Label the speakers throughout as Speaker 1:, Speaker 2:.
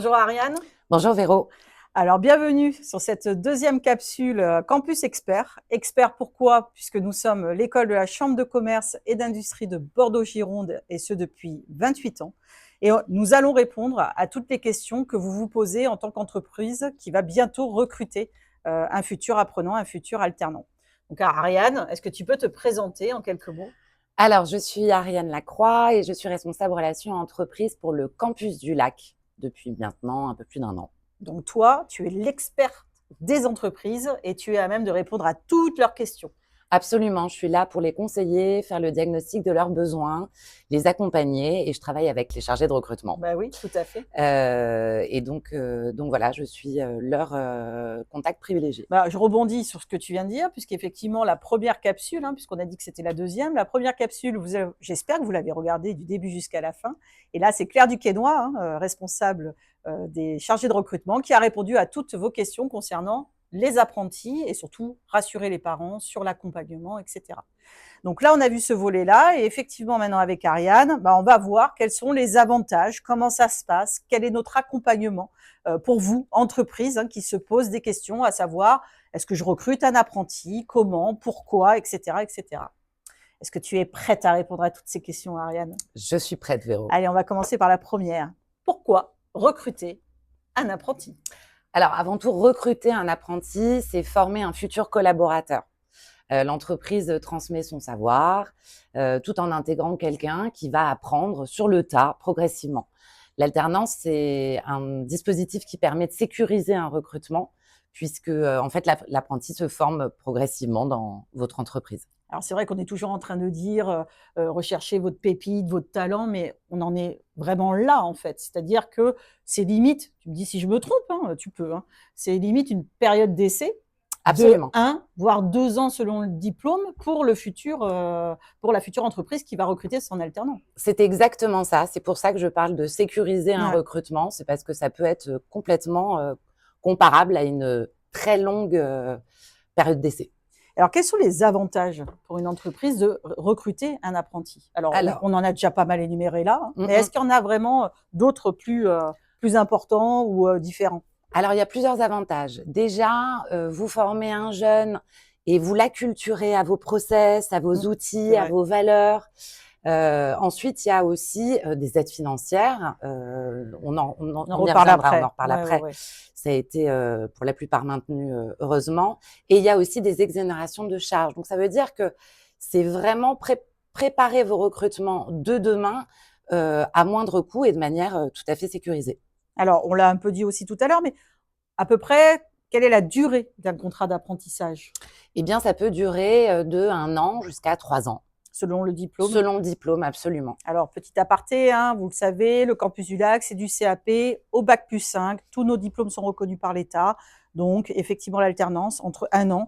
Speaker 1: Bonjour Ariane.
Speaker 2: Bonjour Véro.
Speaker 1: Alors bienvenue sur cette deuxième capsule Campus Expert. Expert pourquoi? Puisque nous sommes l'école de la Chambre de commerce et d'industrie de Bordeaux-Gironde et ce depuis 28 ans. Et nous allons répondre à toutes les questions que vous vous posez en tant qu'entreprise qui va bientôt recruter un futur apprenant, un futur alternant. Donc Ariane, est-ce que tu peux te présenter en quelques mots?
Speaker 2: Alors, je suis Ariane Lacroix et je suis responsable relations entreprises pour le campus du Lac depuis maintenant un peu plus d'1 an.
Speaker 1: Donc toi, tu es l'experte des entreprises et tu es à même de répondre à toutes leurs questions.
Speaker 2: Absolument, je suis là pour les conseiller, faire le diagnostic de leurs besoins, les accompagner et je travaille avec les chargés de recrutement.
Speaker 1: Bah oui, tout à fait.
Speaker 2: Donc voilà, je suis leur contact privilégié.
Speaker 1: Bah, je rebondis sur ce que tu viens de dire, puisqu'effectivement, la première capsule, puisqu'on a dit que c'était la deuxième, la première capsule, j'espère que vous l'avez regardée du début jusqu'à la fin. Et là, c'est Claire Duquesnoy, responsable des chargés de recrutement, qui a répondu à toutes vos questions concernant les apprentis et surtout rassurer les parents sur l'accompagnement, etc. Donc là, on a vu ce volet-là et effectivement, maintenant avec Ariane, on va voir quels sont les avantages, comment ça se passe, quel est notre accompagnement pour vous, entreprise, qui se pose des questions, à savoir, est-ce que je recrute un apprenti, comment, pourquoi, etc., etc. Est-ce que tu es prête à répondre à toutes ces questions, Ariane?
Speaker 2: Je suis prête, Véro.
Speaker 1: Allez, on va commencer par la première. Pourquoi recruter un apprenti?
Speaker 2: Alors, avant tout, recruter un apprenti, c'est former un futur collaborateur. L'entreprise transmet son savoir tout en intégrant quelqu'un qui va apprendre sur le tas progressivement. L'alternance, c'est un dispositif qui permet de sécuriser un recrutement puisque en fait, l'apprenti se forme progressivement dans votre entreprise.
Speaker 1: Alors c'est vrai qu'on est toujours en train de dire recherchez votre pépite, votre talent, mais on en est vraiment là en fait. C'est-à-dire que c'est limite, tu me dis si je me trompe, tu peux, c'est limite une période d'essai de
Speaker 2: Absolument.
Speaker 1: 1 voire 2 ans selon le diplôme pour le futur, pour la future entreprise qui va recruter son alternant.
Speaker 2: C'est exactement ça. C'est pour ça que je parle de sécuriser un
Speaker 1: Ouais.
Speaker 2: recrutement. C'est parce que ça peut être complètement comparable à une très longue période d'essai.
Speaker 1: Alors quels sont les avantages pour une entreprise de recruter un apprenti? Alors
Speaker 2: Alors,
Speaker 1: on en a déjà pas mal énuméré là, mais
Speaker 2: mm,
Speaker 1: est-ce qu'il y en a vraiment d'autres plus importants ou différents?
Speaker 2: Alors, il y a plusieurs avantages. Déjà, vous formez un jeune et vous l'acculturez à vos process, à vos outils,
Speaker 1: C'est
Speaker 2: à
Speaker 1: vrai.
Speaker 2: vos valeurs. Ensuite, il y a aussi des aides financières. On
Speaker 1: On en
Speaker 2: y
Speaker 1: reparle
Speaker 2: reviendra, on en
Speaker 1: après.
Speaker 2: reparle
Speaker 1: Ouais, ouais,
Speaker 2: après.
Speaker 1: ouais.
Speaker 2: Ça a été pour la plupart maintenu, heureusement. Et il y a aussi des exonérations de charges. Donc, ça veut dire que c'est vraiment préparer vos recrutements de demain à moindre coût et de manière tout à fait sécurisée.
Speaker 1: Alors, on l'a un peu dit aussi tout à l'heure, mais à peu près, quelle est la durée d'un contrat d'apprentissage
Speaker 2: Eh bien, ça peut durer de 1 an jusqu'à 3 ans,
Speaker 1: selon le diplôme?
Speaker 2: selon le diplôme, absolument.
Speaker 1: Alors, petit aparté, vous le savez, le campus du Lac, c'est du CAP au bac+5. Tous nos diplômes sont reconnus par l'État. Donc, effectivement, l'alternance entre 1 an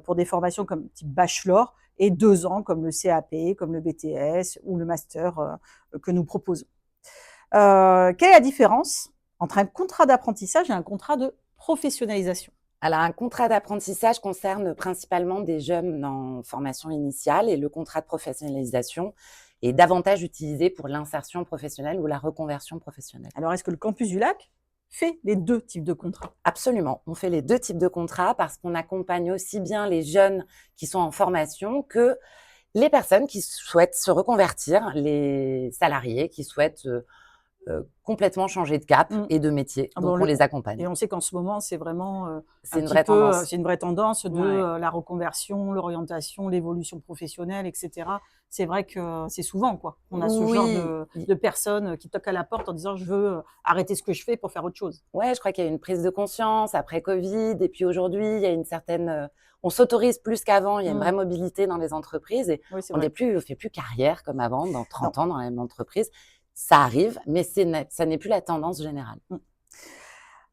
Speaker 1: pour des formations comme type bachelor et 2 ans comme le CAP, comme le BTS ou le master que nous proposons. Quelle est la différence entre un contrat d'apprentissage et un contrat de professionnalisation?
Speaker 2: Alors, un contrat d'apprentissage concerne principalement des jeunes en formation initiale et le contrat de professionnalisation est davantage utilisé pour l'insertion professionnelle ou la reconversion professionnelle.
Speaker 1: Alors, est-ce que le campus du Lac fait les 2 types de contrats?
Speaker 2: Absolument. On fait les 2 types de contrats parce qu'on accompagne aussi bien les jeunes qui sont en formation que les personnes qui souhaitent se reconvertir, les salariés qui souhaitent complètement changer de cap
Speaker 1: Mmh.
Speaker 2: et de métier.
Speaker 1: Ah
Speaker 2: Donc,
Speaker 1: bon,
Speaker 2: on les accompagne.
Speaker 1: et on sait qu'en ce moment, c'est vraiment
Speaker 2: C'est
Speaker 1: un
Speaker 2: une
Speaker 1: petit
Speaker 2: vraie
Speaker 1: peu,
Speaker 2: tendance.
Speaker 1: c'est une vraie tendance de
Speaker 2: Ouais.
Speaker 1: la reconversion, l'orientation, l'évolution professionnelle, etc. C'est vrai que c'est souvent, quoi. On a ce genre
Speaker 2: Oui,
Speaker 1: de personnes qui toquent à la porte en disant je veux arrêter ce que je fais pour faire autre chose.
Speaker 2: ouais, je crois qu'il y a eu une prise de conscience après Covid et puis aujourd'hui, il y a une certaine, on s'autorise plus qu'avant, il y a une vraie
Speaker 1: Mmh.
Speaker 2: mobilité dans les entreprises et
Speaker 1: Oui, c'est
Speaker 2: on
Speaker 1: vrai.
Speaker 2: fait plus carrière comme avant, dans
Speaker 1: Non.
Speaker 2: 30 ans dans la même entreprise. Ça arrive, mais ça n'est plus la tendance générale.
Speaker 1: Mmh.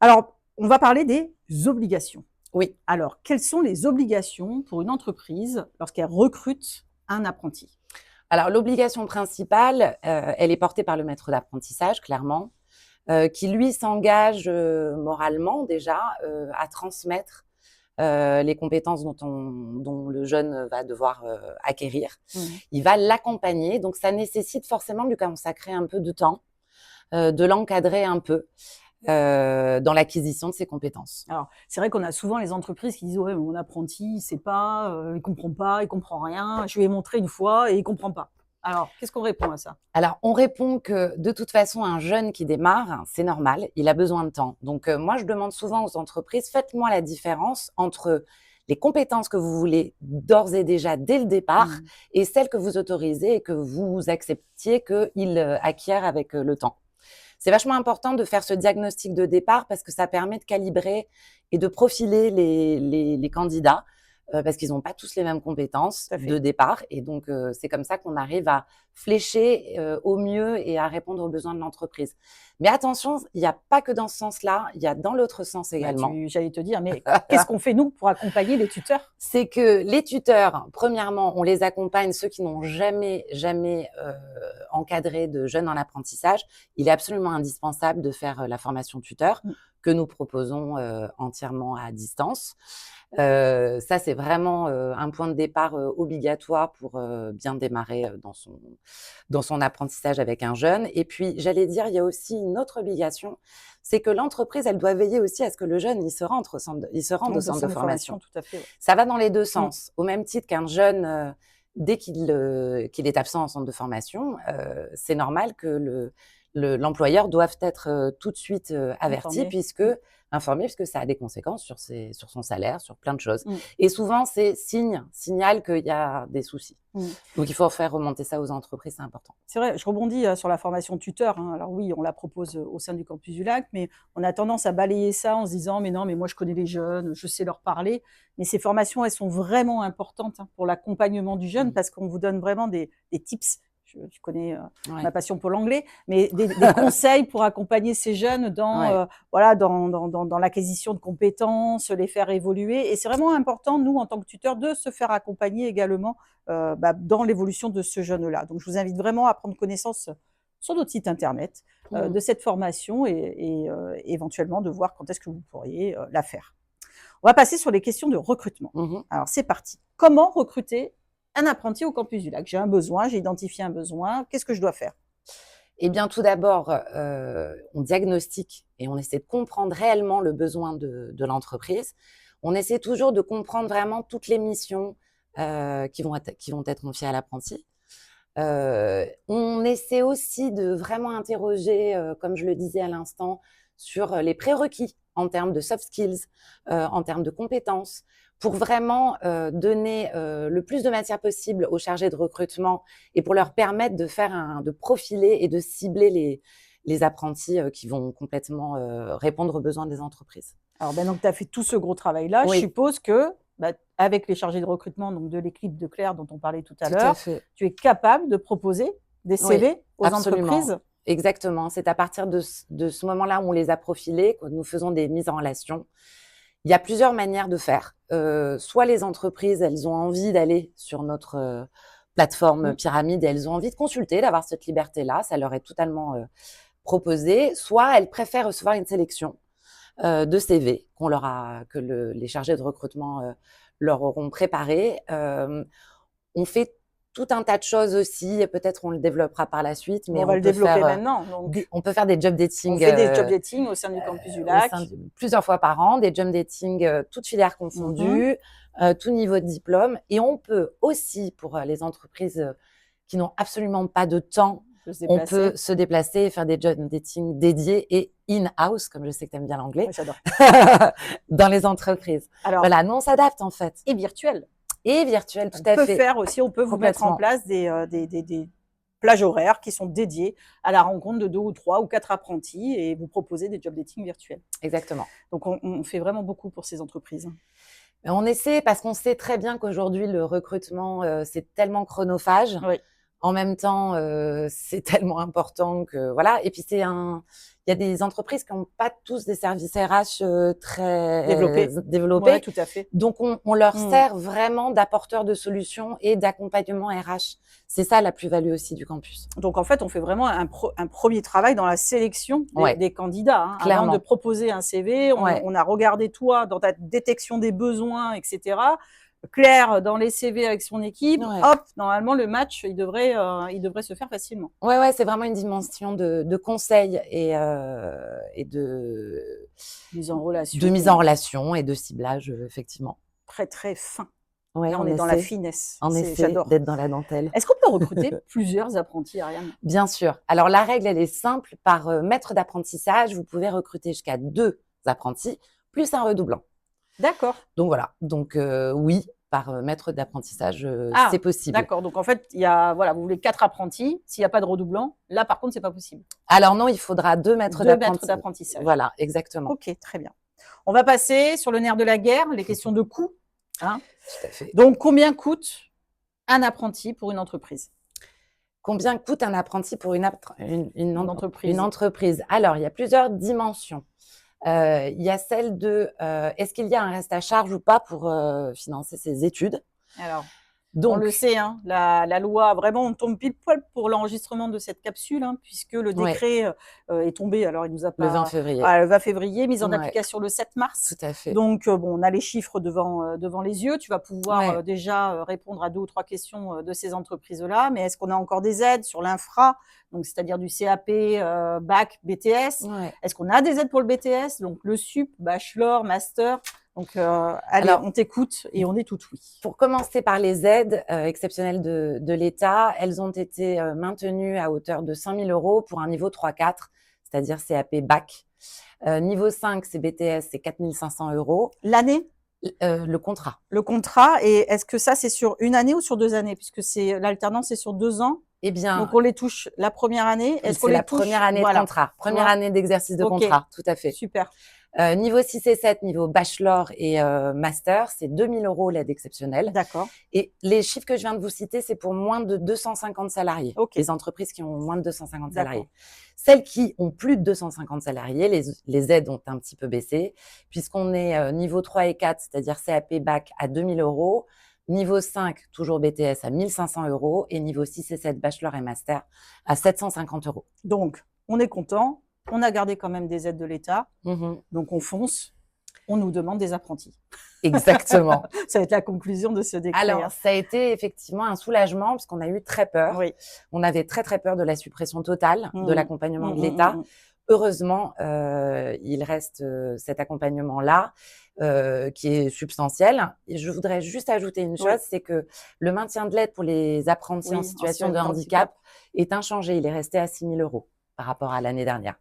Speaker 1: Alors, on va parler des obligations.
Speaker 2: Oui.
Speaker 1: Alors, quelles sont les obligations pour une entreprise lorsqu'elle recrute un apprenti?
Speaker 2: Alors l'obligation principale, elle est portée par le maître d'apprentissage clairement, qui lui s'engage, moralement déjà, à transmettre, les compétences dont le jeune va devoir, acquérir.
Speaker 1: Mmh.
Speaker 2: Il va l'accompagner, donc ça nécessite forcément de lui consacrer un peu de temps, de l'encadrer un peu. dans l'acquisition de ces compétences.
Speaker 1: Alors, c'est vrai qu'on a souvent les entreprises qui disent: «Ouais, mon apprenti, il sait pas, il comprend pas, il comprend rien. Je lui ai montré une fois et il comprend pas». Alors, qu'est-ce qu'on répond à ça?
Speaker 2: Alors, on répond que de toute façon, un jeune qui démarre, c'est normal, il a besoin de temps. Donc, moi, je demande souvent aux entreprises, faites-moi la différence entre les compétences que vous voulez d'ores et déjà dès le départ
Speaker 1: Mmh.
Speaker 2: et celles que vous autorisez et que vous acceptiez qu'il acquiert avec le temps. C'est vachement important de faire ce diagnostic de départ parce que ça permet de calibrer et de profiler les candidats, parce qu'ils n'ont pas tous les mêmes compétences
Speaker 1: Tout à
Speaker 2: de
Speaker 1: fait.
Speaker 2: départ et donc c'est comme ça qu'on arrive à flécher, au mieux et à répondre aux besoins de l'entreprise. Mais attention, il y a pas que dans ce sens-là, il y a dans l'autre sens
Speaker 1: Bah,
Speaker 2: également.
Speaker 1: j'allais te dire, mais qu'est-ce qu'on fait nous pour accompagner les tuteurs?
Speaker 2: C'est que les tuteurs, premièrement, on les accompagne, ceux qui n'ont jamais encadré de jeunes en apprentissage. Il est absolument indispensable de faire, la formation tuteur
Speaker 1: Mmh.
Speaker 2: que nous proposons, entièrement à distance. Ça, c'est vraiment, un point de départ, obligatoire pour, bien démarrer, dans son apprentissage avec un jeune et puis, j'allais dire, il y a aussi une autre obligation, c'est que l'entreprise, elle doit veiller aussi à ce que le jeune, il se rende au
Speaker 1: Donc, de
Speaker 2: centre de
Speaker 1: centre de formation,
Speaker 2: formation.
Speaker 1: tout à fait, ouais.
Speaker 2: Ça va dans les 2
Speaker 1: Mmh.
Speaker 2: sens. Au même titre qu'un jeune, dès qu'il est absent en centre de formation, c'est normal que l'employeur doive être, tout de suite, averti
Speaker 1: Informé. Mmh.
Speaker 2: informé puisque ça a des conséquences sur son salaire, sur plein de choses
Speaker 1: Mmh.
Speaker 2: et souvent c'est signal qu'il y a des soucis.
Speaker 1: Mmh.
Speaker 2: Donc il faut faire remonter ça aux entreprises, c'est important.
Speaker 1: C'est vrai, je rebondis, sur la formation tuteur, hein. Alors oui, on la propose, au sein du campus du Lac, mais on a tendance à balayer ça en se disant: «Mais non, mais moi je connais les jeunes, je sais leur parler». Mais ces formations, elles sont vraiment importantes, hein, pour l'accompagnement du jeune
Speaker 2: Mmh.
Speaker 1: parce qu'on vous donne vraiment des tips. Tu connais,
Speaker 2: Ouais,
Speaker 1: ma passion pour l'anglais, mais des conseils pour accompagner ces jeunes dans,
Speaker 2: ouais.
Speaker 1: voilà, dans l'acquisition de compétences, les faire évoluer et c'est vraiment important, nous, en tant que tuteurs, de se faire accompagner également, dans l'évolution de ce jeune-là. Donc je vous invite vraiment à prendre connaissance sur notre site internet,
Speaker 2: Mmh.
Speaker 1: de cette formation et éventuellement de voir quand est-ce que vous pourriez, la faire. On va passer sur les questions de recrutement.
Speaker 2: Mmh mh.
Speaker 1: Alors c'est parti. Comment recruter un apprenti au campus du Lac? J'ai un besoin, j'ai identifié un besoin, qu'est-ce que je dois faire?
Speaker 2: Eh bien, tout d'abord, on diagnostique et on essaie de comprendre réellement le besoin de l'entreprise. On essaie toujours de comprendre vraiment toutes les missions, qui vont être confiées à l'apprenti. On essaie aussi de vraiment interroger, comme je le disais à l'instant, sur, les prérequis en termes de soft skills, en termes de compétences, pour vraiment, donner, le plus de matière possible aux chargés de recrutement et pour leur permettre de profiler et de cibler les apprentis, qui vont complètement, répondre aux besoins des entreprises.
Speaker 1: Alors donc tu as fait tout ce gros travail-là. Je
Speaker 2: Oui,
Speaker 1: suppose que, avec les chargés de recrutement donc de l'équipe de Claire dont on parlait tout à
Speaker 2: tout à
Speaker 1: l'heure,
Speaker 2: fait.
Speaker 1: tu es capable de proposer des
Speaker 2: Oui,
Speaker 1: CV aux
Speaker 2: absolument.
Speaker 1: entreprises?
Speaker 2: Exactement. C'est à partir de ce moment-là où on les a profilés, que nous faisons des mises en relation. Il y a plusieurs manières de faire. Soit les entreprises, elles ont envie d'aller sur notre, plateforme
Speaker 1: Mmh.
Speaker 2: pyramide et elles ont envie de consulter, d'avoir cette liberté-là, ça leur est totalement, proposé. Soit elles préfèrent recevoir une sélection, de CV que les chargés de recrutement, leur auront préparé. On fait tout un tas de choses aussi, peut-être on le développera par la suite,
Speaker 1: Bon,
Speaker 2: mais
Speaker 1: on va
Speaker 2: on
Speaker 1: le
Speaker 2: peut
Speaker 1: développer
Speaker 2: faire,
Speaker 1: maintenant donc.
Speaker 2: on peut faire des job
Speaker 1: On
Speaker 2: dating,
Speaker 1: fait des job dating au sein du campus du
Speaker 2: au sein
Speaker 1: Lac.
Speaker 2: de plusieurs fois par an, des job dating, toutes filières
Speaker 1: Mmh.
Speaker 2: confondues, tout niveau de diplôme et on peut aussi pour, les entreprises, qui n'ont absolument pas de temps,
Speaker 1: De se
Speaker 2: on peut
Speaker 1: déplacer.
Speaker 2: se déplacer et faire des job dating dédiés et in-house, comme je sais que tu aimes bien l'anglais,
Speaker 1: Ouais, j'adore.
Speaker 2: dans les entreprises.
Speaker 1: Alors
Speaker 2: Voilà, nous on s'adapte en fait
Speaker 1: et virtuel.
Speaker 2: et virtuel, tout
Speaker 1: On
Speaker 2: à
Speaker 1: peut
Speaker 2: fait,
Speaker 1: faire aussi, on peut vous mettre en
Speaker 2: complètement,
Speaker 1: place des plages horaires qui sont dédiées à la rencontre de 2 ou 3 ou 4 apprentis et vous proposer des job dating virtuels.
Speaker 2: exactement.
Speaker 1: Donc on fait vraiment beaucoup pour ces entreprises.
Speaker 2: On essaie parce qu'on sait très bien qu'aujourd'hui le recrutement, c'est tellement chronophage.
Speaker 1: Oui,
Speaker 2: En même temps, c'est tellement important que voilà et puis il y a des entreprises qui n'ont pas tous des services RH, très
Speaker 1: développer. Ouais,
Speaker 2: développés.
Speaker 1: tout à fait.
Speaker 2: Donc on leur
Speaker 1: Mmh.
Speaker 2: sert vraiment d'apporteur de solutions et d'accompagnement RH. C'est ça la plus-value aussi du campus.
Speaker 1: Donc en fait, on fait vraiment un 1er travail dans la sélection
Speaker 2: Ouais,
Speaker 1: des candidats, hein. Avant de
Speaker 2: clairement.
Speaker 1: proposer un CV,
Speaker 2: Ouais,
Speaker 1: on a regardé toi dans ta détection des besoins et cetera. clair dans les CV avec son équipe,
Speaker 2: Ouais.
Speaker 1: hop, normalement le match, il devrait se faire facilement.
Speaker 2: Ouais, c'est vraiment une dimension de conseil et
Speaker 1: Mise en
Speaker 2: de mise
Speaker 1: relation,
Speaker 2: en relation et de ciblage, effectivement.
Speaker 1: très, très fin.
Speaker 2: Ouais,
Speaker 1: Là, on est dans la finesse.
Speaker 2: en effet,
Speaker 1: J'adore.
Speaker 2: d'être dans la dentelle.
Speaker 1: Est-ce qu'on peut recruter plusieurs apprentis, Ariane?
Speaker 2: Bien sûr. Alors la règle, elle est simple. Par maître d'apprentissage, vous pouvez recruter jusqu'à 2 apprentis, plus un redoublant.
Speaker 1: D'accord.
Speaker 2: Donc voilà. Donc oui, par maître d'apprentissage, c'est
Speaker 1: Ah,
Speaker 2: possible.
Speaker 1: d'accord. Donc en fait, voilà, vous voulez 4 apprentis. S'il n'y a pas de redoublant, là par contre, c'est pas possible.
Speaker 2: Alors non, il faudra 2 maîtres
Speaker 1: 2 maîtres d'apprentissage.
Speaker 2: Voilà, exactement.
Speaker 1: Ok, très bien. On va passer sur le nerf de la guerre, les questions de coût. Hein.
Speaker 2: Tout à fait.
Speaker 1: Donc combien coûte un apprenti pour une entreprise?
Speaker 2: Combien coûte un apprenti pour une
Speaker 1: entreprise.
Speaker 2: entreprise? Alors, il y a plusieurs dimensions. Il y a celle de est-ce qu'il y a un reste à charge ou pas pour financer ses études?
Speaker 1: Alors, on le
Speaker 2: Donc,
Speaker 1: sait, hein, la loi, vraiment, on tombe pile poil pour l'enregistrement de cette capsule, hein, puisque le
Speaker 2: ouais,
Speaker 1: décret est tombé. Alors, il nous a
Speaker 2: le 20
Speaker 1: pas.
Speaker 2: février.
Speaker 1: Ah, le 20 février, mise en
Speaker 2: Ouais,
Speaker 1: application le 7 mars.
Speaker 2: tout à fait.
Speaker 1: Donc, bon, on a les chiffres devant les yeux. Tu vas pouvoir
Speaker 2: Ouais.
Speaker 1: déjà répondre à 2 ou 3 questions de ces entreprises-là. Mais est-ce qu'on a encore des aides sur l'infra, donc c'est-à-dire du CAP, bac, BTS?
Speaker 2: Ouais.
Speaker 1: Est-ce qu'on a des aides pour le BTS, donc le SUP, bachelor, master? Donc, allez,
Speaker 2: Alors,
Speaker 1: on t'écoute et on est tout oui.
Speaker 2: pour commencer par les aides exceptionnelles de l'État, elles ont été maintenues à hauteur de 5 000 € pour un niveau 3-4, c'est-à-dire CAP bac. Niveau 5, c'est BTS, c'est 4 500 €.
Speaker 1: L'année?
Speaker 2: Le contrat.
Speaker 1: Le contrat, et est-ce que ça, c'est sur une année ou sur 2 années? Puisque l'alternance, c'est sur 2 ans.
Speaker 2: Eh bien,
Speaker 1: Donc, on les touche la première année. Est-ce qu'on
Speaker 2: c'est
Speaker 1: les
Speaker 2: la
Speaker 1: touche?
Speaker 2: première année de
Speaker 1: Voilà.
Speaker 2: contrat,
Speaker 1: Tu
Speaker 2: première
Speaker 1: vois?
Speaker 2: année d'exercice de
Speaker 1: Ok.
Speaker 2: contrat, tout à fait.
Speaker 1: Super.
Speaker 2: Niveau 6 et 7, niveau bachelor et master, c'est 2 000 € l'aide exceptionnelle.
Speaker 1: D'accord.
Speaker 2: Et les chiffres que je viens de vous citer, c'est pour moins de 250 salariés.
Speaker 1: Ok.
Speaker 2: Les entreprises qui ont moins de 250
Speaker 1: D'accord.
Speaker 2: salariés. Celles qui ont plus de 250 salariés, les aides ont un petit peu baissé, puisqu'on est niveau 3 et 4, c'est-à-dire CAP bac à 2 000 €, niveau 5, toujours BTS à 1 500 € et niveau 6 et 7, bachelor et master à 750 €.
Speaker 1: Donc, on est content. On a gardé quand même des aides de l'État.
Speaker 2: Mhm.
Speaker 1: Donc, on fonce. On nous demande des apprentis.
Speaker 2: Exactement.
Speaker 1: Ça va être la conclusion de ce décret.
Speaker 2: Alors, ça a été effectivement un soulagement parce qu'on a eu très peur.
Speaker 1: Oui.
Speaker 2: On avait très, très peur de la suppression totale de l'accompagnement de l'État. Heureusement, il reste cet accompagnement-là qui est substantiel. Et je voudrais juste ajouter une chose, c'est que le maintien de l'aide pour les apprentis en situation de handicap est inchangé. Il est resté à 6 000 € par rapport à l'année dernière.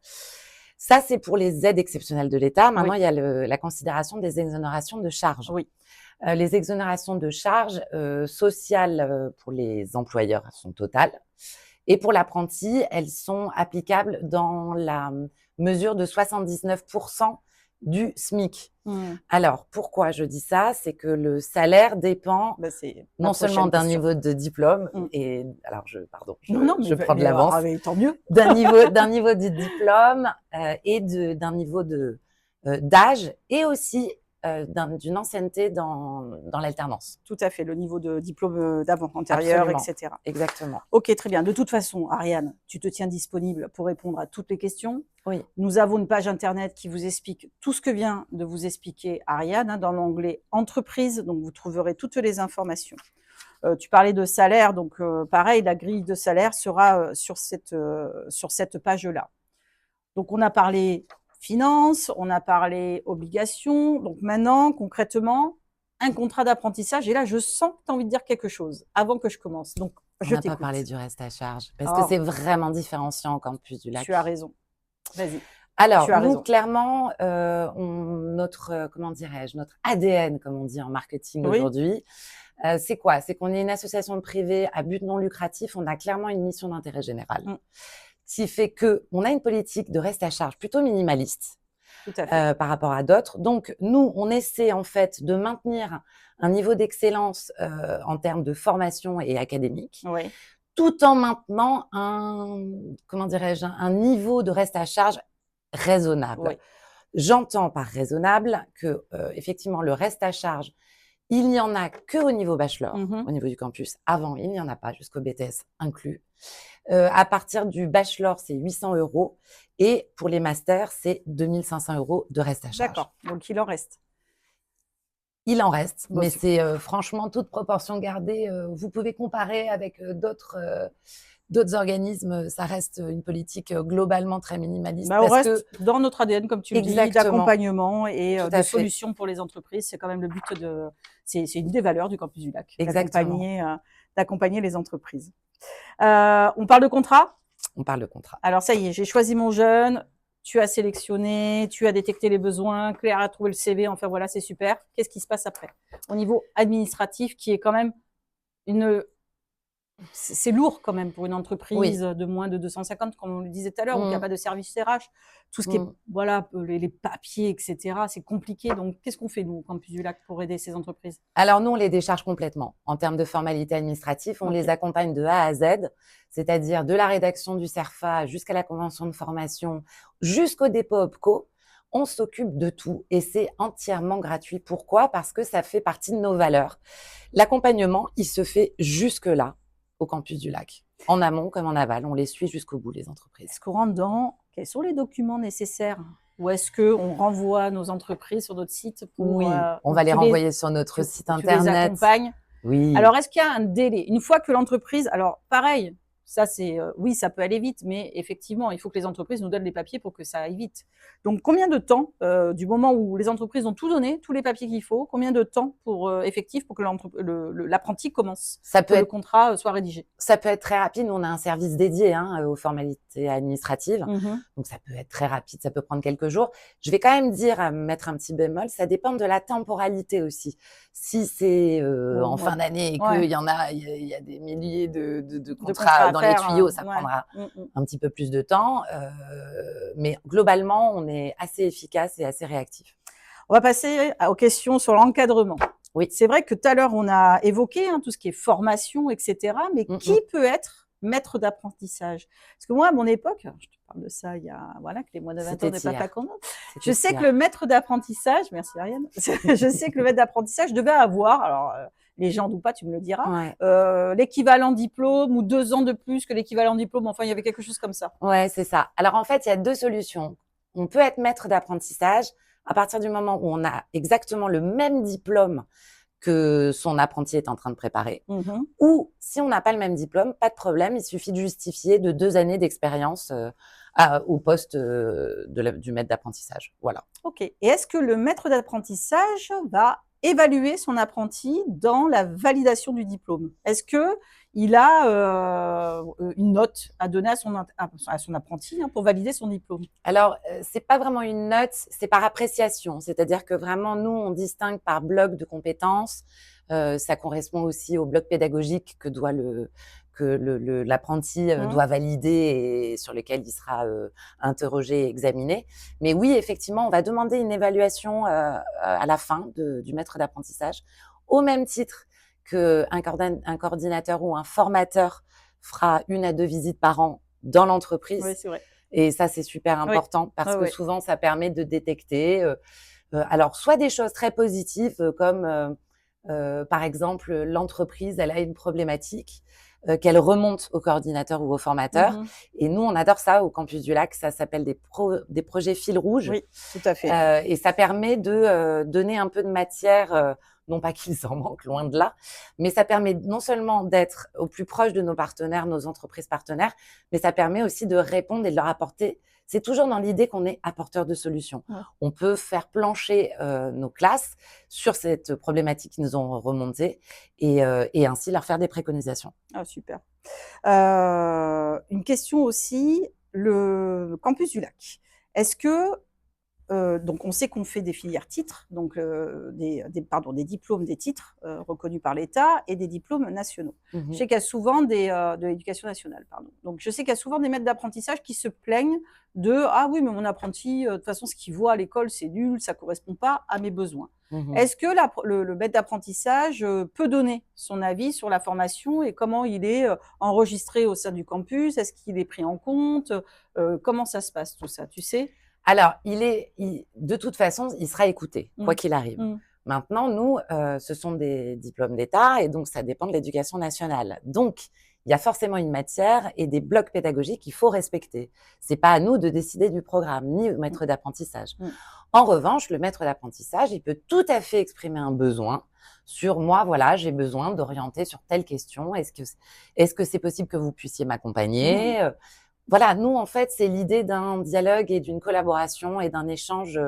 Speaker 2: Ça, c'est pour les aides exceptionnelles de l'État. Maintenant, il y a la considération des exonérations de charges.
Speaker 1: Oui.
Speaker 2: Les exonérations de charges sociales pour les employeurs sont totales. Et pour l'apprenti, elles sont applicables dans la mesure de 79% du SMIC. Alors, pourquoi je dis ça? C'est que le salaire dépend non seulement d'un niveau de diplôme, et alors je prends de l'avance,
Speaker 1: tant mieux.
Speaker 2: d'un niveau de diplôme et d'un niveau d'âge, et aussi d'une ancienneté dans l'alternance.
Speaker 1: Tout à fait, le niveau de diplôme d'avant, antérieur,
Speaker 2: Absolument.
Speaker 1: etc.
Speaker 2: Exactement.
Speaker 1: Ok, très bien. De toute façon, Ariane, tu te tiens disponible pour répondre à toutes les questions.
Speaker 2: Oui.
Speaker 1: Nous avons une page internet qui vous explique tout ce que vient de vous expliquer Ariane, hein, dans l'onglet entreprise, donc vous trouverez toutes les informations. Tu parlais de salaire, donc pareil, la grille de salaire sera sur cette page-là. Donc on a parlé finances, on a parlé obligations. Donc maintenant, concrètement, un contrat d'apprentissage. Et là, je sens que tu as envie de dire quelque chose avant que je commence. Donc, je t'écoute.
Speaker 2: On n'a pas parlé du reste à charge, parce que c'est vraiment différenciant au Campus du Lac.
Speaker 1: Tu as raison. Vas-y.
Speaker 2: Alors, nous, clairement, notre ADN, comme on dit en marketing aujourd'hui, c'est quoi? C'est qu'on est une association privée à but non lucratif. On a clairement une mission d'intérêt général. Qui fait qu'on a une politique de reste à charge plutôt minimaliste par rapport à d'autres. Donc, nous, on essaie en fait de maintenir un niveau d'excellence en termes de formation et académique, tout en maintenant un niveau de reste à charge raisonnable. J'entends par raisonnable que, effectivement, le reste à charge, il n'y en a qu'au niveau bachelor, au niveau du campus. Avant, il n'y en a pas, jusqu'au BTS inclus. À partir du bachelor, c'est 800 € et pour les masters, c'est 2 500 € de reste à charge.
Speaker 1: D'accord, donc il en reste.
Speaker 2: Il en reste,
Speaker 1: Bon,
Speaker 2: mais
Speaker 1: super.
Speaker 2: c'est franchement, toute proportion gardée, vous pouvez comparer avec d'autres organismes, ça reste une politique globalement très minimaliste
Speaker 1: Bah, on
Speaker 2: parce que
Speaker 1: reste dans notre ADN, comme tu le dis,
Speaker 2: exactement,
Speaker 1: d'accompagnement et
Speaker 2: tout
Speaker 1: de
Speaker 2: à fait,
Speaker 1: solutions pour les entreprises. C'est quand même le but de. C'est une des valeurs du Campus du Lac,
Speaker 2: exactement.
Speaker 1: d'accompagner les entreprises. On parle de contrat.
Speaker 2: On parle de contrat.
Speaker 1: Alors ça y est, j'ai choisi mon jeune, tu as sélectionné, tu as détecté les besoins, Claire a trouvé le CV, enfin voilà, c'est super. Qu'est-ce qui se passe après? Au niveau administratif, qui est quand même une c'est lourd quand même pour une
Speaker 2: Oui.
Speaker 1: entreprise de moins de 250, comme on le disait tout à l'heure, où il n'y a
Speaker 2: Mmh.
Speaker 1: pas de service RH. Tout ce qui est,
Speaker 2: Mmh.
Speaker 1: voilà, les papiers, etc., c'est compliqué. Donc, qu'est-ce qu'on fait, nous, au Campus du Lac, pour aider ces entreprises?
Speaker 2: Alors nous, on les décharge complètement. En termes de formalités administratives, on
Speaker 1: Ok.
Speaker 2: les accompagne de A à Z, c'est-à-dire de la rédaction du CERFA jusqu'à la convention de formation, jusqu'au dépôt OPCO. On s'occupe de tout et c'est entièrement gratuit. Pourquoi? Parce que ça fait partie de nos valeurs. L'accompagnement, il se fait jusque-là, au Campus du Lac. En amont comme en aval, on les suit jusqu'au bout, les entreprises.
Speaker 1: Est-ce qu'on rentre dans quels sont les documents nécessaires? Ou est-ce qu'on renvoie nos entreprises sur notre site pour,
Speaker 2: Oui, on
Speaker 1: où
Speaker 2: va les renvoyer sur notre site
Speaker 1: tu les
Speaker 2: internet.
Speaker 1: accompagnes?
Speaker 2: Oui,
Speaker 1: Alors, est-ce qu'il y a un délai? Une fois que l'entreprise, alors pareil, ça c'est, oui, ça peut aller vite, mais effectivement, il faut que les entreprises nous donnent les papiers pour que ça aille vite. Donc, combien de temps, du moment où les entreprises ont tout donné, tous les papiers qu'il faut, combien de temps pour effectif pour que l'apprenti commence,
Speaker 2: ça
Speaker 1: que
Speaker 2: peut
Speaker 1: le
Speaker 2: être
Speaker 1: contrat soit rédigé?
Speaker 2: Ça peut être très rapide. Nous, on a un service dédié aux formalités administratives.
Speaker 1: Mhm.
Speaker 2: Donc, ça peut être très rapide, ça peut prendre quelques jours. Je vais quand même mettre un petit bémol, ça dépend de la temporalité aussi. Si c'est
Speaker 1: Bon,
Speaker 2: en
Speaker 1: ouais,
Speaker 2: fin d'année et
Speaker 1: ouais,
Speaker 2: il y a des milliers de
Speaker 1: de contrats
Speaker 2: contrats
Speaker 1: à
Speaker 2: dans les
Speaker 1: faire,
Speaker 2: tuyaux, ça
Speaker 1: ouais.
Speaker 2: prendra
Speaker 1: Mm, mm.
Speaker 2: un petit peu plus de temps. Mais globalement, on est assez efficace et assez réactif.
Speaker 1: On va passer aux questions sur l'encadrement.
Speaker 2: Oui.
Speaker 1: C'est vrai que tout à l'heure, on a évoqué tout ce qui est formation, etc. Mais
Speaker 2: Mm,
Speaker 1: qui
Speaker 2: mm.
Speaker 1: peut être maître d'apprentissage? Parce que moi, à mon époque, je te parle de ça il y a, voilà, que les moins de 20 ans
Speaker 2: C'était
Speaker 1: n'est pas
Speaker 2: hier.
Speaker 1: facile. Je
Speaker 2: C'était
Speaker 1: sais que
Speaker 2: hier.
Speaker 1: le maître d'apprentissage, merci Ariane, je sais que le maître d'apprentissage devait avoir, alors légende ou pas, tu me le diras,
Speaker 2: Ouais.
Speaker 1: l'équivalent diplôme ou 2 ans de plus que l'équivalent diplôme. Enfin, il y avait quelque chose comme ça.
Speaker 2: Ouais, c'est ça. Alors en fait, il y a 2 solutions. On peut être maître d'apprentissage à partir du moment où on a exactement le même diplôme que son apprenti est en train de préparer,
Speaker 1: Mhm.
Speaker 2: ou si on n'a pas le même diplôme, pas de problème, il suffit de justifier de 2 années d'expérience, au poste, du maître d'apprentissage. Voilà.
Speaker 1: Ok. Et est-ce que le maître d'apprentissage va évaluer son apprenti dans la validation du diplôme? Est-ce que il a une note à donner à son apprenti pour valider son diplôme?
Speaker 2: Alors, c'est pas vraiment une note, c'est par appréciation. C'est-à-dire que vraiment, nous, on distingue par bloc de compétences. Ça correspond aussi au bloc pédagogique que l'apprenti
Speaker 1: Mmh.
Speaker 2: doit valider et sur lequel il sera interrogé et examiné. Mais oui, effectivement, on va demander une évaluation à la fin du maître d'apprentissage, au même titre qu'un coordinateur ou un formateur fera 1 à 2 visites par an dans
Speaker 1: Oui,
Speaker 2: l'entreprise.
Speaker 1: c'est vrai.
Speaker 2: Et ça, c'est super
Speaker 1: Oui.
Speaker 2: important
Speaker 1: Oui,
Speaker 2: parce que
Speaker 1: oui.
Speaker 2: souvent, ça permet de détecter, alors soit des choses très positives, comme, par exemple, l'entreprise, elle a une problématique, qu'elle remonte au coordinateur ou au formateur.
Speaker 1: Mhm.
Speaker 2: Et nous, on adore ça au Campus du Lac, ça s'appelle des projets fil rouge.
Speaker 1: Oui, tout à fait.
Speaker 2: Et ça permet de donner un peu de matière, non pas qu'ils en manquent, loin de là, mais ça permet non seulement d'être au plus proche de nos partenaires, nos entreprises partenaires, mais ça permet aussi de répondre et de leur apporter. C'est toujours dans l'idée qu'on est apporteur de solutions.
Speaker 1: Ouais.
Speaker 2: On peut faire plancher nos classes sur cette problématique qu'ils nous ont remontée et ainsi leur faire des préconisations.
Speaker 1: Ah, super. Une question aussi, le campus du Lac. Est-ce que donc on sait qu'on fait des filières titres, donc des diplômes, des titres reconnus par l'État et des diplômes nationaux. Je
Speaker 2: Mmh.
Speaker 1: sais qu'il y a souvent de l'éducation nationale, pardon. Donc je sais qu'il y a souvent des maîtres d'apprentissage qui se plaignent de ah oui mais mon apprenti de toute façon ce qu'il voit à l'école c'est nul, ça correspond pas à mes besoins.
Speaker 2: Mmh.
Speaker 1: Est-ce que le maître d'apprentissage peut donner son avis sur la formation et comment il est enregistré au sein du campus? Est-ce qu'il est pris en compte? Comment ça se passe tout ça, tu sais?
Speaker 2: Alors, de toute façon, il sera écouté, quoi
Speaker 1: Mmh.
Speaker 2: qu'il arrive.
Speaker 1: Mmh.
Speaker 2: Maintenant, nous, ce sont des diplômes d'État et donc ça dépend de l'éducation nationale. Donc, il y a forcément une matière et des blocs pédagogiques qu'il faut respecter. C'est pas à nous de décider du programme, ni au
Speaker 1: Mmh.
Speaker 2: maître d'apprentissage.
Speaker 1: Mmh.
Speaker 2: En revanche, le maître d'apprentissage, il peut tout à fait exprimer un besoin sur moi, voilà, j'ai besoin d'orienter sur telle question. Est-ce que c'est possible que vous puissiez m'accompagner? Voilà, nous, en fait, c'est l'idée d'un dialogue et d'une collaboration et d'un échange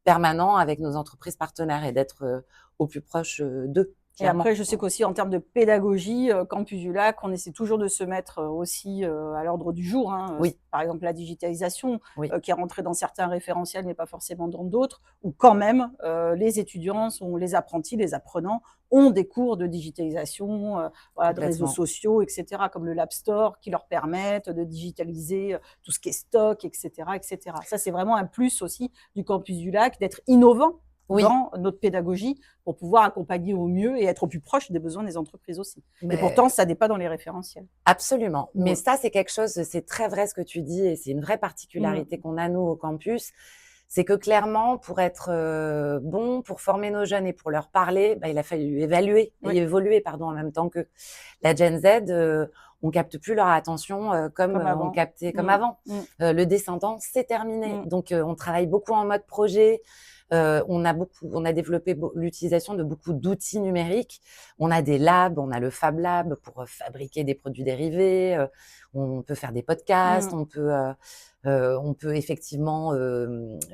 Speaker 2: permanent avec nos entreprises partenaires et d'être au plus proche d'eux,
Speaker 1: Et
Speaker 2: clairement.
Speaker 1: après, je sais qu'aussi en termes de pédagogie, Campus du Lac, on essaie toujours de se mettre aussi à l'ordre du jour. Hein.
Speaker 2: Oui,
Speaker 1: Par exemple, la digitalisation
Speaker 2: oui,
Speaker 1: qui est rentrée dans certains référentiels, mais pas forcément dans d'autres, où quand même les étudiants, les apprentis, les apprenants ont des cours de digitalisation, voilà, de réseaux
Speaker 2: complètement.
Speaker 1: sociaux, etc., comme le Lab Store, qui leur permettent de digitaliser tout ce qui est stock, etc., etc. Ça, c'est vraiment un plus aussi du Campus du Lac, d'être innovant
Speaker 2: Oui,
Speaker 1: dans notre pédagogie pour pouvoir accompagner au mieux et être au plus proche des besoins des entreprises aussi. Et
Speaker 2: mais
Speaker 1: pourtant, ça n'est pas dans les référentiels.
Speaker 2: absolument. Mais
Speaker 1: Ouais.
Speaker 2: ça, c'est quelque chose, c'est très vrai ce que tu dis et c'est une vraie particularité qu'on a, nous, au campus. C'est que clairement, pour être bon, pour former nos jeunes et pour leur parler, bah, il a fallu évaluer et
Speaker 1: Oui,
Speaker 2: évoluer, pardon, en même temps que la Gen Z. On capte plus leur attention comme
Speaker 1: comme
Speaker 2: on
Speaker 1: avant.
Speaker 2: captait comme avant.
Speaker 1: Mm.
Speaker 2: Le descendant, c'est terminé.
Speaker 1: Mm.
Speaker 2: Donc, on travaille beaucoup en mode projet. On a développé l'utilisation de beaucoup d'outils numériques. On a des labs, on a le Fab Lab pour fabriquer des produits dérivés. On peut faire des podcasts,
Speaker 1: Mm.
Speaker 2: on peut effectivement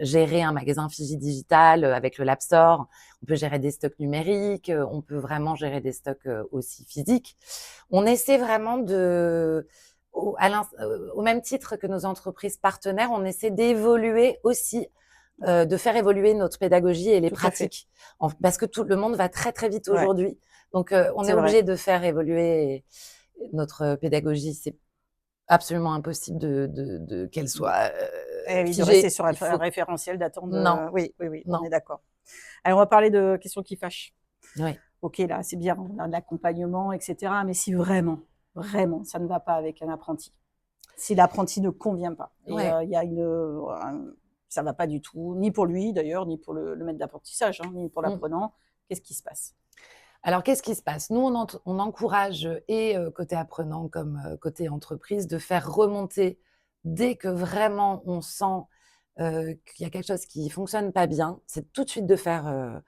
Speaker 2: gérer un magasin Fiji Digital avec le Lab Store. On peut gérer des stocks numériques. On peut vraiment gérer des stocks aussi physiques. On essaie vraiment au même titre que nos entreprises partenaires, on essaie d'évoluer aussi de faire évoluer notre pédagogie et les
Speaker 1: Tout à fait.
Speaker 2: pratiques. Parce que tout le monde va très, très vite
Speaker 1: Ouais,
Speaker 2: aujourd'hui. Donc, on est
Speaker 1: c'est vrai.
Speaker 2: obligé de faire évoluer notre pédagogie. C'est absolument impossible qu'elle soit
Speaker 1: Et oui, de rester
Speaker 2: figée.
Speaker 1: sur
Speaker 2: Il
Speaker 1: un
Speaker 2: faut
Speaker 1: référentiel datant
Speaker 2: non,
Speaker 1: de. Oui, oui, oui, on
Speaker 2: non,
Speaker 1: est d'accord. Alors, on va parler de questions qui fâchent.
Speaker 2: oui,
Speaker 1: Ok, là, c'est bien, on a de l'accompagnement, etc. Mais si vraiment, vraiment, ça ne va pas avec un apprenti, si l'apprenti ne convient pas, et
Speaker 2: ouais.
Speaker 1: il y a ça va pas du tout, ni pour lui d'ailleurs, ni pour le maître d'apprentissage, hein, ni pour
Speaker 2: Mmh.
Speaker 1: l'apprenant. Qu'est-ce qui se passe?
Speaker 2: Alors, qu'est-ce qui se passe? Nous, on encourage et côté apprenant comme côté entreprise de faire remonter dès que vraiment on sent qu'il y a quelque chose qui fonctionne pas bien, c'est tout de suite de faire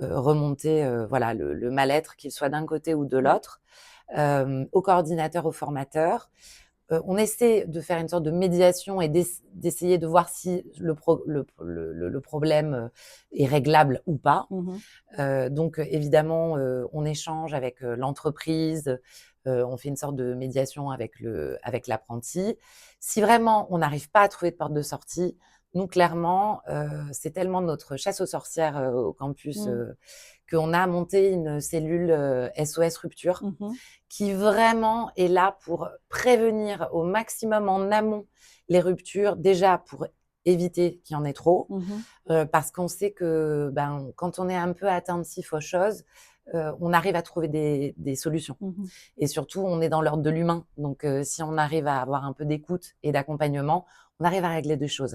Speaker 2: remonter voilà, le mal-être, qu'il soit d'un côté ou de
Speaker 1: Oui.
Speaker 2: l'autre, au coordinateur, au formateur. On essaie de faire une sorte de médiation et d'essayer de voir si le problème est réglable ou pas.
Speaker 1: Mmh.
Speaker 2: Donc évidemment, on échange avec l'entreprise, on fait une sorte de médiation avec l'apprenti. Si vraiment on n'arrive pas à trouver de porte de sortie, nous clairement, c'est tellement notre chasse aux sorcières, au campus,
Speaker 1: Mmh.
Speaker 2: qu'on a monté une cellule, SOS rupture
Speaker 1: Mmh.
Speaker 2: qui vraiment est là pour prévenir au maximum en amont les ruptures, déjà pour éviter qu'il y en ait trop,
Speaker 1: Mmh.
Speaker 2: parce qu'on sait que, ben, quand on est un peu attentif aux choses, on arrive à trouver des solutions
Speaker 1: Mmh.
Speaker 2: et surtout, on est dans l'ordre de l'humain donc si on arrive à avoir un peu d'écoute et d'accompagnement, on arrive à régler des choses.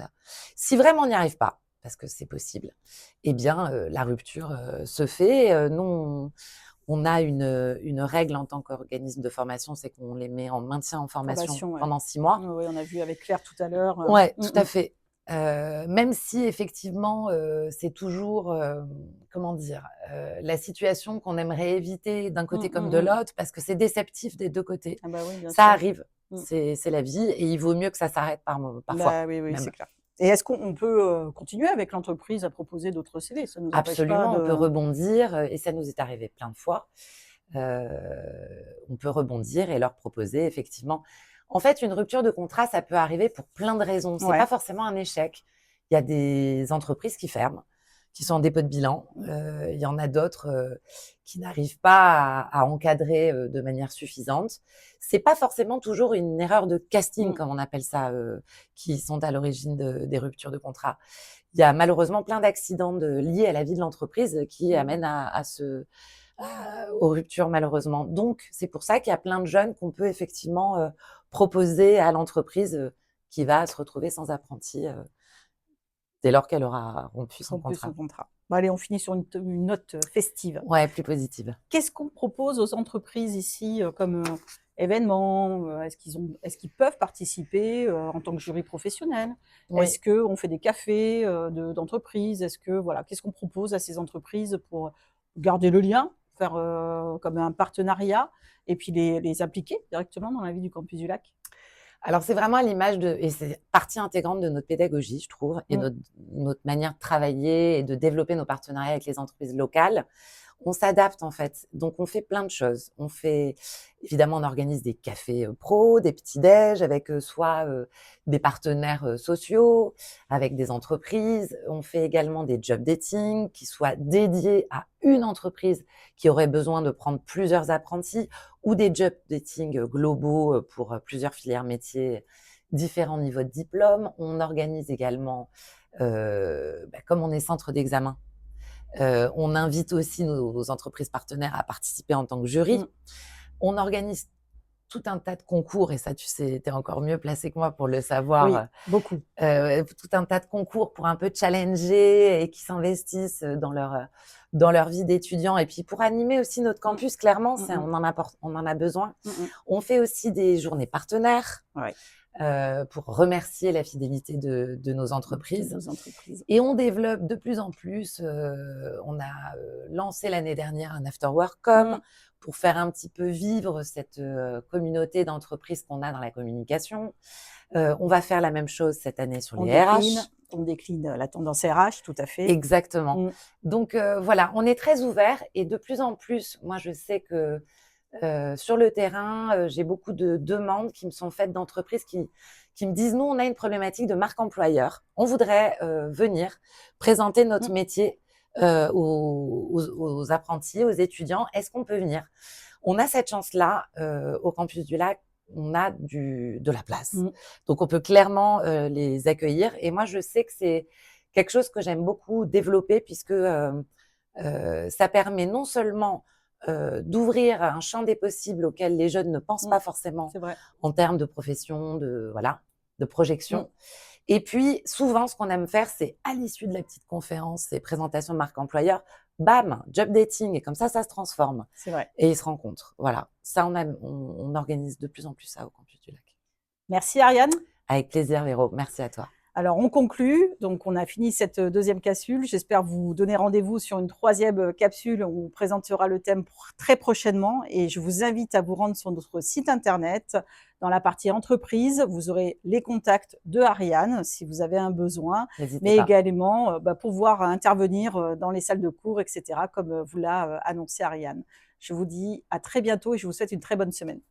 Speaker 2: Si vraiment on n'y arrive pas, parce que c'est possible, eh bien, la rupture, se fait. Nous, on a une règle en tant qu'organisme de formation, c'est qu'on les met en maintien en formation
Speaker 1: Formation, ouais.
Speaker 2: pendant 6 mois.
Speaker 1: Oui, on a vu avec Claire tout à l'heure.
Speaker 2: Ouais, tout à
Speaker 1: Mmh.
Speaker 2: fait. Même si effectivement, c'est toujours, comment dire? La situation qu'on aimerait éviter d'un
Speaker 1: Mmh,
Speaker 2: côté comme
Speaker 1: mmh
Speaker 2: de
Speaker 1: mh.
Speaker 2: l'autre, parce que c'est déceptif des 2 côtés.
Speaker 1: Ah bah oui, bien
Speaker 2: Ça
Speaker 1: sûr.
Speaker 2: arrive,
Speaker 1: Mmh.
Speaker 2: c'est la vie et il vaut mieux que ça s'arrête parfois
Speaker 1: Bah oui, oui,
Speaker 2: même.
Speaker 1: c'est clair. Et est-ce qu'on peut continuer avec l'entreprise à proposer d'autres CV? Ça ne nous empêche pas
Speaker 2: Absolument, on peut
Speaker 1: de.
Speaker 2: rebondir, et ça nous est arrivé plein de fois. Heu, on peut rebondir et leur proposer effectivement en fait, une rupture de contrat, ça peut arriver pour plein de raisons. C'est pas
Speaker 1: Ouais.
Speaker 2: forcément un échec. Il y a des entreprises qui ferment, qui sont en dépôt de bilan. Il y en a d'autres, qui n'arrivent pas à encadrer, de manière suffisante. C'est pas forcément toujours une erreur de casting,
Speaker 1: Mmh.
Speaker 2: comme on appelle ça, qui sont à l'origine des ruptures de contrat. Il y a malheureusement plein d'accidents liés à la vie de l'entreprise qui
Speaker 1: Mmh.
Speaker 2: amènent aux ruptures malheureusement. Donc, c'est pour ça qu'il y a plein de jeunes qu'on peut effectivement proposer à l'entreprise qui va se retrouver sans apprenti dès lors qu'elle aura rompu son
Speaker 1: Rompu son
Speaker 2: contrat.
Speaker 1: contrat. Bon allez, on finit sur une note festive.
Speaker 2: Ouais, plus positive.
Speaker 1: Qu'est-ce qu'on propose aux entreprises ici, comme événements, est-ce qu'ils peuvent participer en tant que jury professionnel?
Speaker 2: Oui.
Speaker 1: Est-ce qu'on fait des cafés d'entreprise? Est-ce que, voilà, qu'est-ce qu'on propose à ces entreprises pour garder le lien, faire comme un partenariat et puis les impliquer directement dans la vie du Campus du Lac?
Speaker 2: Alors, c'est vraiment à l'image et c'est partie intégrante de notre pédagogie, je trouve, et
Speaker 1: Mmh.
Speaker 2: notre manière de travailler et de développer nos partenariats avec les entreprises locales. On s'adapte, en fait. Donc, on fait plein de choses. Évidemment, on organise des cafés pro, des petits-déj avec soit des partenaires sociaux, avec des entreprises. On fait également des job dating qui soient dédiés à une entreprise qui aurait besoin de prendre plusieurs apprentis, ou des job dating globaux pour plusieurs filières métiers, différents niveaux de diplôme. On organise également, comme on est centre d'examen, on invite aussi nos entreprises partenaires à participer en tant que
Speaker 1: Mmh.
Speaker 2: jury. On organise tout un tas de concours, et ça, tu sais, tu es encore mieux placé que moi pour le savoir,
Speaker 1: Oui, beaucoup.
Speaker 2: tout un tas de concours pour un peu challenger et qui s'investissent dans leur vie d'étudiant, et puis pour animer aussi notre
Speaker 1: Mmh.
Speaker 2: campus, clairement,
Speaker 1: Mmh mh.
Speaker 2: on en a besoin.
Speaker 1: Mmh mh.
Speaker 2: On fait aussi des journées partenaires,
Speaker 1: Ouais,
Speaker 2: pour remercier la fidélité de nos
Speaker 1: de
Speaker 2: entreprises.
Speaker 1: nos entreprises.
Speaker 2: Et on développe de plus en plus, on a lancé l'année dernière un after work.com
Speaker 1: Mmh.
Speaker 2: pour faire un petit peu vivre cette communauté d'entreprises qu'on a dans la communication. On va faire la même chose cette année sur
Speaker 1: On
Speaker 2: les
Speaker 1: décline,
Speaker 2: RH.
Speaker 1: on décline la tendance RH, tout à fait.
Speaker 2: Exactement.
Speaker 1: Mmh.
Speaker 2: Donc voilà, on est très ouverts, et de plus en plus, moi je sais que sur le terrain, j'ai beaucoup de demandes qui me sont faites d'entreprises qui me disent: «Nous, on a une problématique de marque employeur. On voudrait venir présenter notre
Speaker 1: Mmh.
Speaker 2: métier aux apprentis, aux étudiants. Est-ce qu'on peut venir?» On a cette chance-là au Campus du Lac. On a de la place.
Speaker 1: Mmh.
Speaker 2: Donc on peut clairement les accueillir, et moi je sais que c'est quelque chose que j'aime beaucoup développer, puisque ça permet non seulement d'ouvrir un champ des possibles auquel les jeunes ne pensent
Speaker 1: Mmh.
Speaker 2: pas forcément
Speaker 1: C'est vrai.
Speaker 2: en termes de profession, de
Speaker 1: Mmh.
Speaker 2: projection. Et puis, souvent, ce qu'on aime faire, c'est à l'issue de la petite conférence et présentation de marque employeur, bam, job dating, et comme ça se transforme
Speaker 1: C'est vrai.
Speaker 2: et ils se rencontrent. Voilà, ça, on organise de plus en plus ça au Campus du Lac.
Speaker 1: Merci Ariane.
Speaker 2: Avec plaisir, Véro. Merci à toi.
Speaker 1: Alors on conclut, donc on a fini cette deuxième capsule. J'espère vous donner rendez-vous sur une troisième capsule où on présentera le thème très prochainement, et je vous invite à vous rendre sur notre site internet. Dans la partie entreprise, vous aurez les contacts de Ariane si vous avez un besoin,
Speaker 2: N'hésitez
Speaker 1: mais
Speaker 2: pas.
Speaker 1: également pouvoir intervenir dans les salles de cours, etc., comme vous l'a annoncé Ariane. Je vous dis à très bientôt et je vous souhaite une très bonne semaine.